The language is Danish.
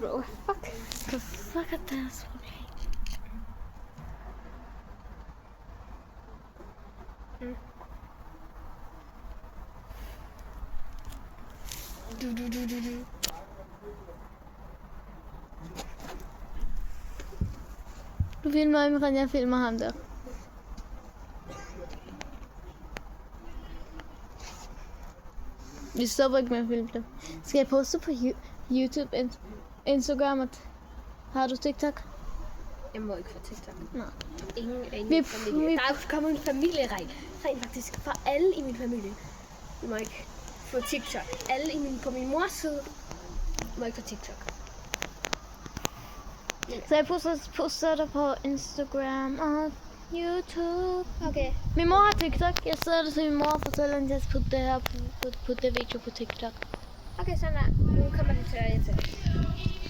Bro, fuck. Fuck er deres problem? Du. Du filmer Imran, jeg filmer ham der. Vi stopper ikke med at filme dem. Skal jeg poste på YouTube, Instagram? Har du TikTok? Jeg må ikke få TikTok. Nej. Ingen af min familie. Der er kommet en familieregel. Rent faktisk for alle i min familie. Jeg må ikke få TikTok. Alle på min mors side må ikke få TikTok. Så jeg poster det på Instagram og YouTube. Okay. Min mor har TikTok. Jeg sidder der til min mor og fortæller hende, at jeg skal putte det her på det video på TikTok. Okay, sådan der. Nu kommer det til at